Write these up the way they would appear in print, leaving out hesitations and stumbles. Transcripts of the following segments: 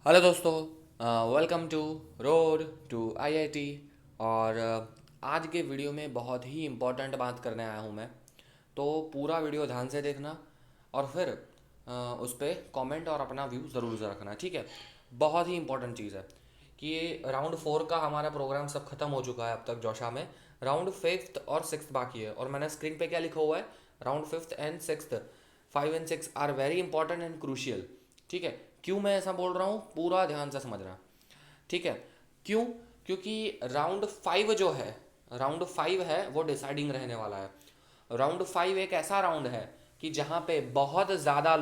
Hello दोस्तों, welcome to road to IIT. और आज के वीडियो में बहुत ही इम्पोर्टेंट बात करने आया हूँ मैं। तो पूरा वीडियो ध्यान से देखना और फिर उस पर कमेंट और अपना व्यू ज़रूर से रखना, ठीक है। बहुत ही इम्पोर्टेंट चीज़ है कि ये राउंड 4 का हमारा प्रोग्राम सब खत्म हो चुका है अब तक जोशा में। राउंड 5th और 6th बाकी है और मैंने स्क्रीन पे क्या लिखा हुआ है, round 5th and 6th, 5 and 6 are very important and crucial, ठीक है। क्यों मैं ऐसा बोल रहा हूँ पूरा ध्यान से समझना, ठीक है। क्यों? क्योंकि राउंड 5 है वो डिसाइडिंग रहने वाला है। राउंड 5 एक ऐसा राउंड है कि जहाँ पे बहुत ज़्यादा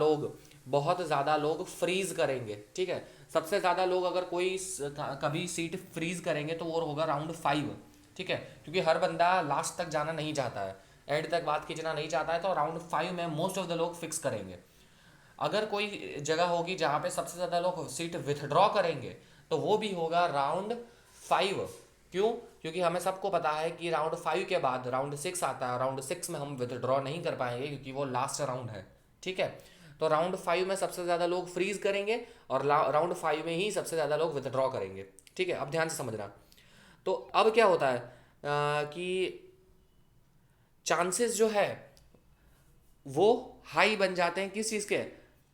लोग फ्रीज करेंगे, ठीक है। सबसे ज़्यादा लोग अगर कोई कभी सीट फ्रीज करेंगे तो वो होगा राउंड 5, ठीक है। क्योंकि हर बंदा लास्ट तक जाना नहीं चाहता है, एंड तक बात खींचना नहीं चाहता है, तो राउंड 5 में मोस्ट ऑफ द लोग फिक्स करेंगे। अगर कोई जगह होगी जहाँ पे सबसे ज़्यादा लोग सीट विथड्रॉ करेंगे तो वो भी होगा राउंड 5। क्यों? क्योंकि हमें सबको पता है कि राउंड 5 के बाद राउंड 6 आता है। राउंड 6 में हम विथड्रॉ नहीं कर पाएंगे क्योंकि वो लास्ट राउंड है, ठीक है। तो राउंड 5 में सबसे ज़्यादा लोग फ्रीज करेंगे और राउंड 5 में ही सबसे ज़्यादा लोग विथड्रॉ करेंगे, ठीक है। अब ध्यान से समझना। तो अब क्या होता है कि चांसेस जो है वो हाई बन जाते हैं किस चीज़ के,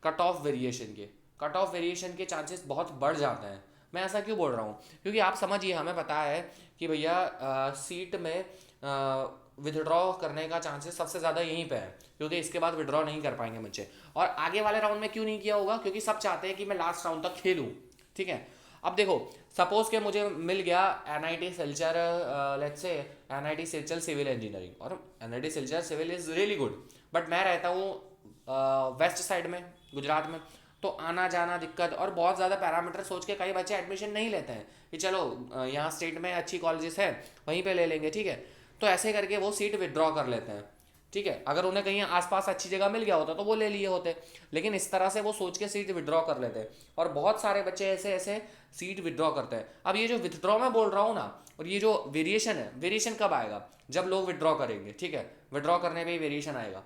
कट ऑफ वेरिएशन के। कट ऑफ वेरिएशन के चांसेस बहुत बढ़ जाते हैं। मैं ऐसा क्यों बोल रहा हूँ? क्योंकि आप समझिए, हमें पता है कि भैया सीट में विथड्रॉ करने का चांसेस सबसे ज़्यादा यहीं पे है, क्योंकि इसके बाद विड्रॉ नहीं कर पाएंगे बच्चे। और आगे वाले राउंड में क्यों नहीं किया होगा? क्योंकि सब चाहते हैं कि मैं लास्ट राउंड तक खेलूँ, ठीक है। अब देखो, सपोज के मुझे मिल गया NIT Silchar, let's say NIT Silchar civil engineering, और NIT Silchar civil is really good, but मैं रहता हूँ वेस्ट साइड में, गुजरात में। तो आना जाना दिक्कत और बहुत ज़्यादा पैरामीटर सोच के कई बच्चे एडमिशन नहीं लेते हैं कि चलो यहाँ स्टेट में अच्छी कॉलेजेस है वहीं पे ले लेंगे, ठीक है। तो ऐसे करके वो सीट विड्रॉ कर लेते हैं, ठीक है। अगर उन्हें कहीं आसपास अच्छी जगह मिल गया होता तो वो ले लिए होते, लेकिन इस तरह से वो सोच के सीट विड्रॉ कर लेते हैं। और बहुत सारे बच्चे ऐसे ऐसे सीट विड्रॉ करते हैं। अब ये जो विथड्रॉ मैं बोल रहा हूँ ना, और ये जो वेरिएशन है, वेरिएशन कब आएगा? जब लोग विड्रॉ करेंगे, ठीक है। विड्रॉ करने पे ही वेरिएशन आएगा।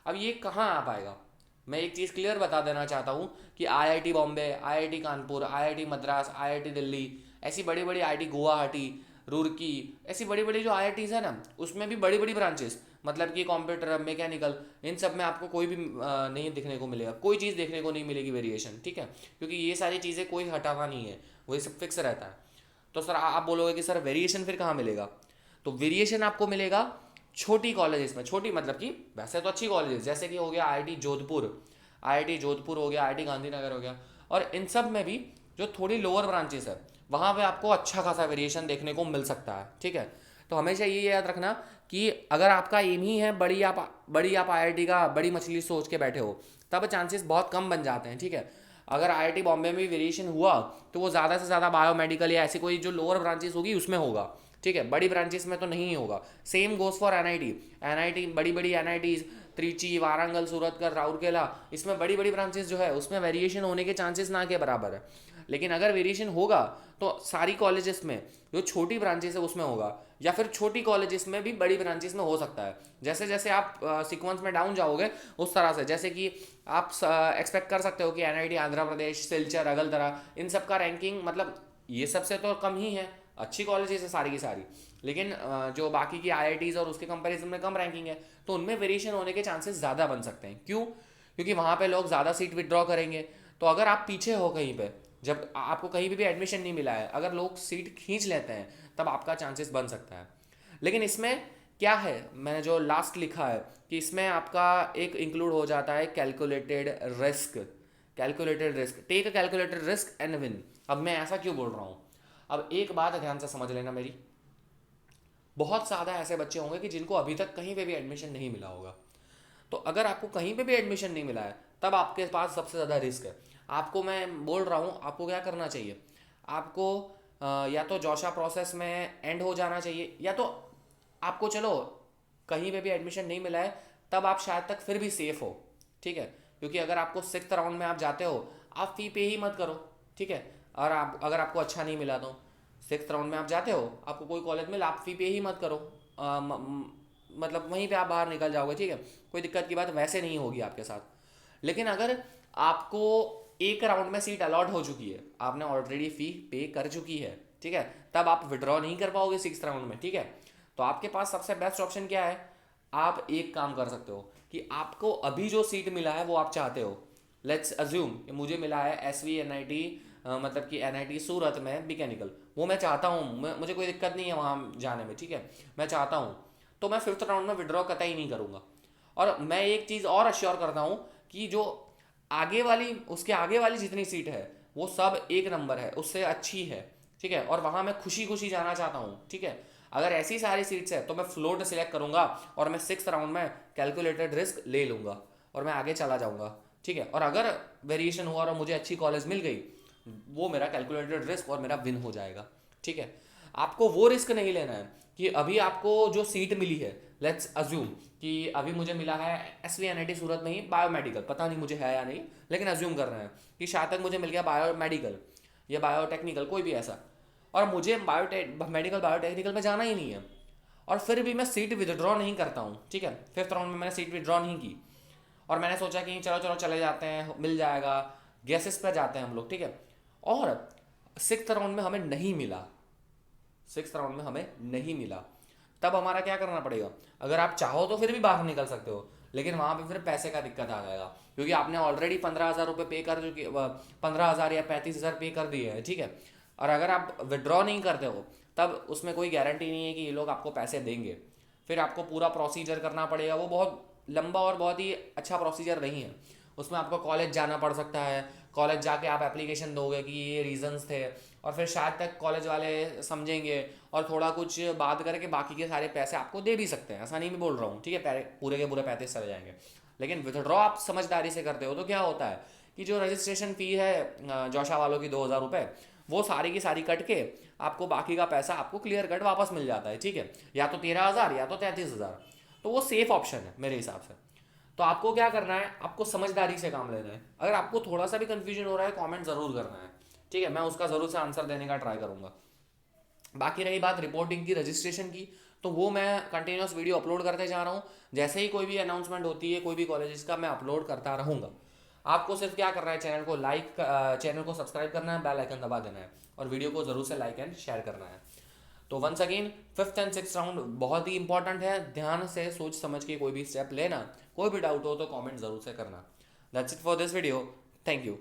अब ये कहाँ आ पाएगा? मैं एक चीज़ क्लियर बता देना चाहता हूँ कि IIT Bombay, IIT Kanpur, IIT Madras, IIT Delhi, ऐसी बड़ी बड़ी आईआईटी गुवाहाटी, रुड़की, ऐसी बड़ी बड़ी जो आईआईटीज़ है ना, उसमें भी बड़ी बड़ी ब्रांचेस, मतलब कि कंप्यूटर, मैकेनिकल, इन सब में आपको कोई भी नहीं दिखने को मिलेगा, कोई चीज़ देखने को नहीं मिलेगी वेरिएशन, ठीक है। क्योंकि ये सारी चीज़ें कोई हटाना नहीं है, वही सब फिक्स रहता है। तो सर आप बोलोगे कि सर वेरिएशन फिर कहाँ मिलेगा? तो वेरिएशन आपको मिलेगा छोटी कॉलेजेस में। छोटी मतलब कि वैसे तो अच्छी कॉलेजेस, जैसे कि हो गया आईआईटी जोधपुर, आईआईटी जोधपुर हो गया, आईआईटी गांधीनगर हो गया। और इन सब में भी जो थोड़ी लोअर ब्रांचेस है वहाँ पे आपको अच्छा खासा वेरिएशन देखने को मिल सकता है, ठीक है। तो हमेशा ये याद रखना कि अगर आपका एम ही है बड़ी आप आईआईटी का बड़ी मछली सोच के बैठे हो, तब चांसेस बहुत कम बन जाते हैं, ठीक है। अगर आईआईटी बॉम्बे में भी वेरिएशन हुआ तो वो ज़्यादा से ज़्यादा बायोमेडिकल या ऐसी कोई जो लोअर ब्रांचेस होगी उसमें होगा, ठीक है। बड़ी ब्रांचेस में तो नहीं होगा। Same goes for NIT. NIT, बड़ी बड़ी एनआईटीज, त्रिची, वारंगल, सूरतगढ़, राउरकेला, इसमें बड़ी बड़ी ब्रांचेस जो है उसमें वेरिएशन होने के चांसेस ना के बराबर है। लेकिन अगर वेरिएशन होगा तो सारी कॉलेजेस में जो छोटी ब्रांचेस है उसमें होगा, या फिर छोटी कॉलेजेस में भी बड़ी ब्रांचेस में हो सकता है। जैसे जैसे आप सीक्वेंस में डाउन जाओगे उस तरह से, जैसे कि आप एक्सपेक्ट कर सकते हो कि एनआईटी आंध्र प्रदेश, सिलचर, अगलतरा, इन सब का रैंकिंग मतलब ये सबसे तो कम ही है, अच्छी कॉलेजेस है सारी की सारी, लेकिन जो बाकी की आईआईटीज़ और उसके कंपैरिजन में कम रैंकिंग है, तो उनमें वेरिएशन होने के चांसेस ज़्यादा बन सकते हैं। क्यों? क्योंकि वहाँ पे लोग ज़्यादा सीट विड्रॉ करेंगे। तो अगर आप पीछे हो कहीं पे, जब आपको कहीं भी एडमिशन नहीं मिला है, अगर लोग सीट खींच लेते हैं तब आपका चांसेस बन सकता है। लेकिन इसमें क्या है, मैंने जो लास्ट लिखा है कि इसमें आपका एक इंक्लूड हो जाता है calculated risk. Calculated risk, take a calculated risk and win. अब मैं ऐसा क्यों बोल रहा हूँ? अब एक बात ध्यान से समझ लेना मेरी। बहुत ज़्यादा ऐसे बच्चे होंगे कि जिनको अभी तक कहीं पे भी एडमिशन नहीं मिला होगा। तो अगर आपको कहीं पे भी एडमिशन नहीं मिला है तब आपके पास सबसे ज़्यादा रिस्क है। आपको मैं बोल रहा हूँ, आपको क्या करना चाहिए? आपको या तो जोशा प्रोसेस में एंड हो जाना चाहिए, या तो आपको चलो कहीं पे भी एडमिशन नहीं मिला है तब आप शायद तक फिर भी सेफ हो, ठीक है। क्योंकि अगर आपको 6th राउंड में आप जाते हो, आप फी पे ही मत करो, ठीक है। और आप अगर आपको अच्छा नहीं मिला तो 6th राउंड में आप जाते हो, आपको कोई कॉलेज मिला, आप फी पे ही मत करो। मतलब वहीं पे आप बाहर निकल जाओगे, ठीक है। कोई दिक्कत की बात वैसे नहीं होगी आपके साथ। लेकिन अगर आपको एक राउंड में सीट अलॉट हो चुकी है, आपने ऑलरेडी फी पे कर चुकी है, ठीक है, तब आप विड्रॉ नहीं कर पाओगे सिक्स राउंड में, ठीक है। तो आपके पास सबसे बेस्ट ऑप्शन क्या है, आप एक काम कर सकते हो कि आपको अभी जो सीट मिला है वो आप चाहते हो, लेट्स अज्यूम कि मुझे मिला है SVNIT, मतलब कि NIT सूरत में मैकेनिकल, वो मैं चाहता हूँ, मुझे कोई दिक्कत नहीं है वहाँ जाने में, ठीक है, मैं चाहता हूँ, तो मैं फिफ्थ राउंड में विड्रॉ कतई नहीं करूँगा। और मैं एक चीज़ और अश्योर करता हूँ कि जो आगे वाली, उसके आगे वाली जितनी सीट है वो सब एक नंबर है, उससे अच्छी है, ठीक है, और वहाँ मैं खुशी खुशी जाना चाहता हूँ, ठीक है। अगर ऐसी सारी सीट्स है तो मैं फ्लोट सिलेक्ट करूंगा और मैं सिक्स राउंड में कैलकुलेटेड रिस्क ले लूंगा और मैं आगे चला जाऊंगा, ठीक है। और अगर वेरिएशन हुआ और मुझे अच्छी कॉलेज मिल गई, वो मेरा कैलकुलेटेड रिस्क और मेरा विन हो जाएगा, ठीक है। आपको वो रिस्क नहीं लेना है कि अभी आपको जो सीट मिली है, लेट्स अज्यूम कि अभी मुझे मिला है SVNIT सूरत में ही बायोमेडिकल, पता नहीं मुझे है या नहीं, लेकिन अज्यूम कर रहे हैं कि शायद तक मुझे मिल गया बायोमेडिकल या बायोटेक्निकल, कोई भी ऐसा, और मुझे मेडिकल बायोटेक्निकल में जाना ही नहीं है, और फिर भी मैं सीट विदड्रॉ नहीं करता हूँ, ठीक है, फिफ्थ राउंड में मैंने सीट विदड्रॉ नहीं की, और मैंने सोचा कि चलो चलो चले जाते हैं, मिल जाएगा, गैसेस पर जाते हैं हम लोग, ठीक है, और सिक्स्थ राउंड में हमें नहीं मिला, सिक्स राउंड में हमें नहीं मिला, तब हमारा क्या करना पड़ेगा, अगर आप चाहो तो फिर भी बाहर निकल सकते हो, लेकिन वहाँ पे फिर पैसे का दिक्कत आ जाएगा, क्योंकि आपने ऑलरेडी 15,000 रुपये पे कर चुके, 15,000 या 35,000 पे कर दिए हैं, ठीक है, और अगर आप विड्रॉ नहीं करते हो तब उसमें कोई गारंटी नहीं है कि ये लोग आपको पैसे देंगे, फिर आपको पूरा प्रोसीजर करना पड़ेगा, वो बहुत लंबा और बहुत ही अच्छा प्रोसीजर नहीं है, उसमें आपको कॉलेज जाना पड़ सकता है, कॉलेज जाके आप एप्लीकेशन दोगे कि ये रीजंस थे, और फिर शायद तक कॉलेज वाले समझेंगे और थोड़ा कुछ बात करके बाकी के सारे पैसे आपको दे भी सकते हैं, ऐसा नहीं मैं बोल रहा हूँ, ठीक है, पूरे के पूरे पैसे चले जाएंगे, लेकिन विथड्रॉ आप समझदारी से करते हो तो क्या होता है कि जो रजिस्ट्रेशन फ़ी है जोशा वालों की 2,000 रुपये, वो सारी की सारी कट के आपको बाकी का पैसा आपको क्लियर कट वापस मिल जाता है, ठीक है, या तो 13,000 या तो 33,000, तो वो सेफ ऑप्शन है मेरे हिसाब से। तो आपको क्या करना है, आपको समझदारी से काम लेना है, अगर आपको थोड़ा सा भी कंफ्यूजन हो रहा है कमेंट ज़रूर करना है, ठीक है, मैं उसका ज़रूर से आंसर देने का ट्राई करूँगा। बाकी रही बात रिपोर्टिंग की, रजिस्ट्रेशन की, तो वो मैं कंटिन्यूस वीडियो अपलोड करते जा रहा हूँ, जैसे ही कोई भी अनाउंसमेंट होती है कोई भी कॉलेज का, मैं अपलोड करता रहूँगा। आपको सिर्फ क्या करना है, चैनल को लाइक, चैनल को सब्सक्राइब करना है, बेल आइकन दबा देना है, और वीडियो को ज़रूर से लाइक एंड शेयर करना है। तो once again fifth and six round बहुत ही इंपॉर्टेंट है, ध्यान से सोच समझ के कोई भी स्टेप लेना, कोई भी डाउट हो तो कमेंट ज़रूर से करना। That's it for this video, thank you.